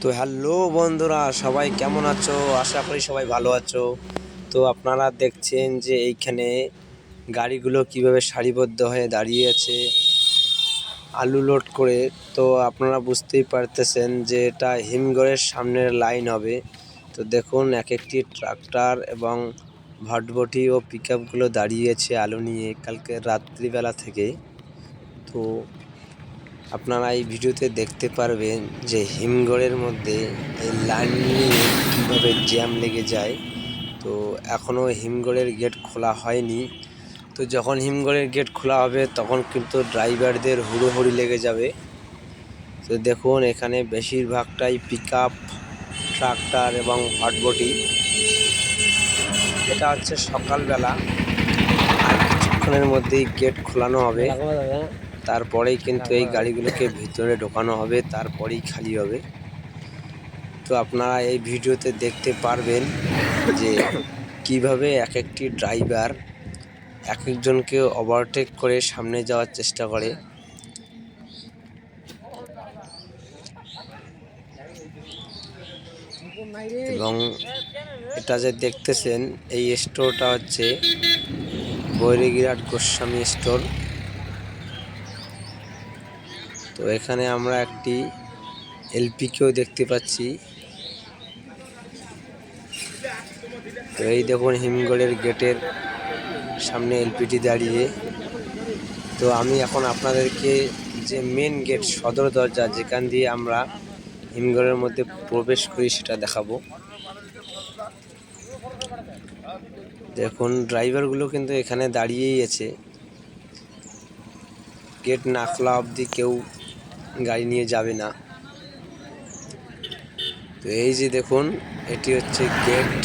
তো হ্যালো বন্ধুরা, সবাই কেমন আছো? আশা করি সবাই ভালো আছো। তো আপনারা দেখছেন যে এইখানে গাড়িগুলো কিভাবে সারিবদ্ধ হয়ে দাঁড়িয়ে আছে আলু লোড করে। তো আপনারা বুঝতেই পারতেছেন যে এটা হিমঘরের সামনের লাইন হবে। তো দেখুন এক একটি ট্রাক্টর এবং ভটভটি ও পিকআপগুলো দাঁড়িয়ে আছে আলু নিয়ে কালকে রাত্রিবেলা থেকে। তো আপনারা এই ভিডিওতে দেখতে পারবেন যে হিমঘরের মধ্যে এই লাইন নিয়ে কীভাবে জ্যাম লেগে যায়। তো এখনও হিমঘরের গেট খোলা হয়নি। তো যখন হিমঘরের গেট খোলা হবে তখন কিন্তু ড্রাইভারদের হুড়োহুড়ি লেগে যাবে। তো দেখুন এখানে বেশিরভাগটাই পিকআপ, ট্রাক্টর এবং ভটভটি। এটা হচ্ছে সকালবেলা, আর কিছুক্ষণের মধ্যেই গেট খোলানো হবে। তারপরেই কিন্তু এই গাড়িগুলোকে ভিতরে ঢোকানো হবে, তারপরেই খালি হবে। তো আপনারা এই ভিডিওতে দেখতে পারবেন যে কিভাবে এক একটি ড্রাইভার এক একজনকে ওভারটেক করে সামনে যাওয়ার চেষ্টা করে। এবং এটা যে দেখতেছেন এই স্টোরটা হচ্ছে বৈরাগীরহাট গোস্বামী স্টোর। তো এখানে আমরা একটি এলপিকেও দেখতে পাচ্ছি। তো এই দেখুন হিমঘরের গেটের সামনে এলপিটি দাঁড়িয়ে। তো আমি এখন আপনাদেরকে যে মেন গেট, সদর দরজা যেখান দিয়ে আমরা হিমঘরের মধ্যে প্রবেশ করি সেটা দেখাবো। দেখুন ড্রাইভারগুলো কিন্তু এখানে দাঁড়িয়েই আছে, গেট না খোলা অবধি কেউ গাড়ি নিয়ে যাবে না। তো এই যে দেখুন এটি হচ্ছে গেট,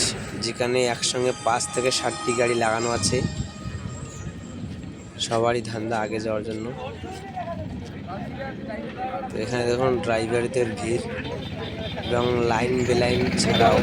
যেখানে একসঙ্গে 5 থেকে 7টি গাড়ি লাগানো আছে, সবারই ধান্দা আগে যাওয়ার জন্য। তো এখানে দেখুন ড্রাইভারদের ভিড় এবং লাইন বেলাইন ছাড়াও